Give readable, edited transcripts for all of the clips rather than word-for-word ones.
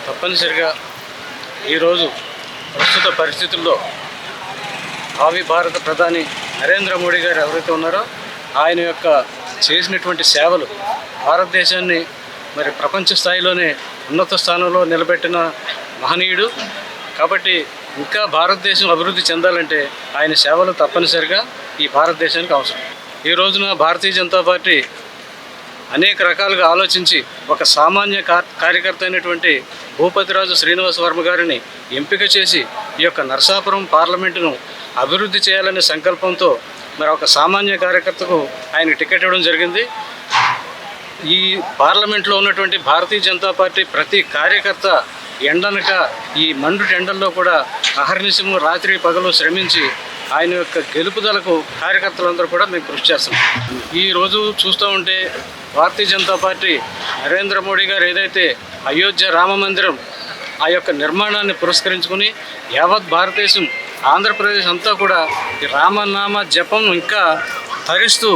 తప్పనిసరిగా ఈరోజు ప్రస్తుత పరిస్థితుల్లో భావి భారత ప్రధాని నరేంద్ర మోడీ గారు ఎవరైతే ఉన్నారో ఆయన యొక్క చేసినటువంటి సేవలు భారతదేశాన్ని మరి ప్రపంచ స్థాయిలోనే ఉన్నత స్థానంలో నిలబెట్టిన మహనీయుడు. కాబట్టి ఇంకా భారతదేశం అభివృద్ధి చెందాలంటే ఆయన సేవలు తప్పనిసరిగా ఈ భారతదేశానికి అవసరం. ఈ రోజున భారతీయ జనతా పార్టీ అనేక రకాలుగా ఆలోచించి ఒక సామాన్య కార్యకర్త అయినటువంటి భూపతిరాజు శ్రీనివాస వర్మ గారిని ఎంపిక చేసి ఈ యొక్క నరసాపురం పార్లమెంటును అభివృద్ధి చేయాలనే సంకల్పంతో మరి ఒక సామాన్య కార్యకర్తకు ఆయన టికెట్ ఇవ్వడం జరిగింది. ఈ పార్లమెంట్లో ఉన్నటువంటి భారతీయ జనతా పార్టీ ప్రతి కార్యకర్త ఎండనక ఈ మండు టెండల్లో కూడా అహర్నిశము రాత్రి పగలు శ్రమించి ఆయన యొక్క గెలుపుదలకు కార్యకర్తలందరూ కూడా మేము కృషి చేస్తున్నాం. ఈరోజు చూస్తూ ఉంటే భారతీయ జనతా పార్టీ నరేంద్ర మోడీ గారు ఏదైతే అయోధ్య రామ మందిరం ఆ యొక్క నిర్మాణాన్ని పురస్కరించుకుని యావత్ భారతదేశం ఆంధ్రప్రదేశ్ అంతా కూడా ఈ రామనామ జపం ఇంకా తరిస్తూ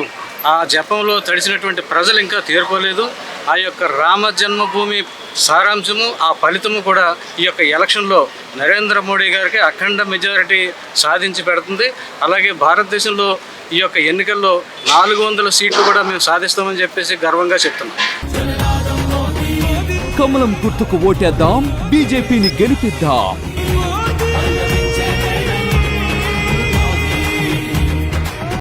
ఆ జపంలో తడిసినటువంటి ప్రజలు ఇంకా తీరుకోలేదు. ఆ యొక్క రామ జన్మభూమి సారాంశము ఆ ఫలితము కూడా ఈ యొక్క ఎలక్షన్లో నరేంద్ర మోడీ గారికి అఖండ మెజారిటీ సాధించి పెడుతుంది. అలాగే భారతదేశంలో ఈ యొక్క ఎన్నికల్లో 400 సీట్లు కూడా మేము సాధిస్తామని చెప్పేసి గర్వంగా చెప్తున్నాం. కమలం గుర్తుకు ఓటేద్దాం, బీజేపీని గెలిపిద్దాం.